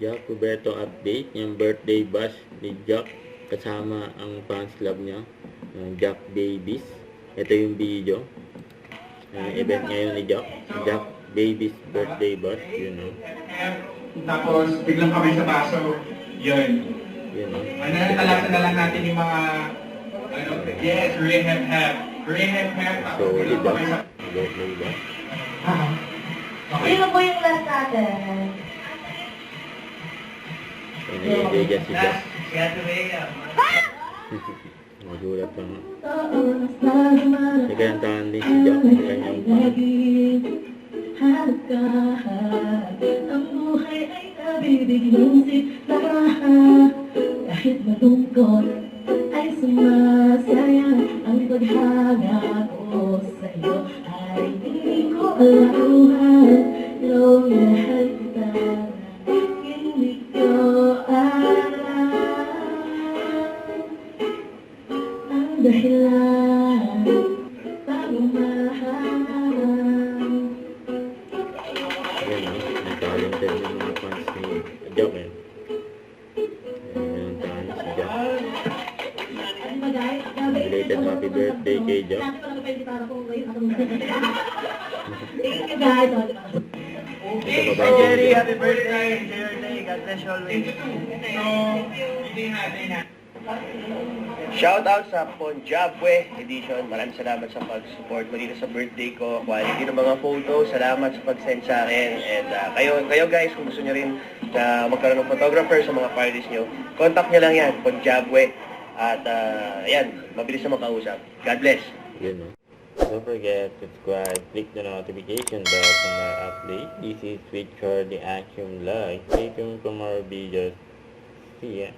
Jack Roberto update, yung birthday bash ni Jack kasama ang fans club niya, yung Jack Babies. Ito yung video. Event ngayon ni Jack Babies birthday bash, yun know. Tapos biglang kami sa baso, yun. Yun know. Talasan na lang natin yung mga, yes, hooray hep hep. Hooray hep hep. So, ulit ba? Birthday bash. Sino po yung last natin? Naiindigan si Jack. Si Ate Rhea. Magulat pa nga. Nagkantahan din si Jack sa kanyang ang buhay ay nabibigyan sila. Kahit malungkot ay sumasaya. Ang paghanga ko sa iyo ay hindi ko alawan. Ikaw lahat kita, hindi ko alam ang dahilan pagmamahal. Ayan o, ang talented ng mga fans ni Jack eh. Ayan, talented si Jack. Belated happy birthday kay Jack. Thank you guys. Ito mababa Jerry, yung happy birthday. God bless you always. So, hindi na. Shoutout sa Ponjabwe Edition. Maraming salamat sa pag-support mo dito sa birthday ko. Quality ng mga photos. Salamat sa pag-send sa akin. And kayo guys, kung gusto nyo rin na magkaroon ng photographer sa mga parties nyo, contact nyo lang yan, Ponjabwe. At yan, mabilis na makausap. God bless. Yun o. Don't forget to subscribe, click the notification bell for more updates. This is with Charlie Action Live. Stay tuned for more videos. See ya.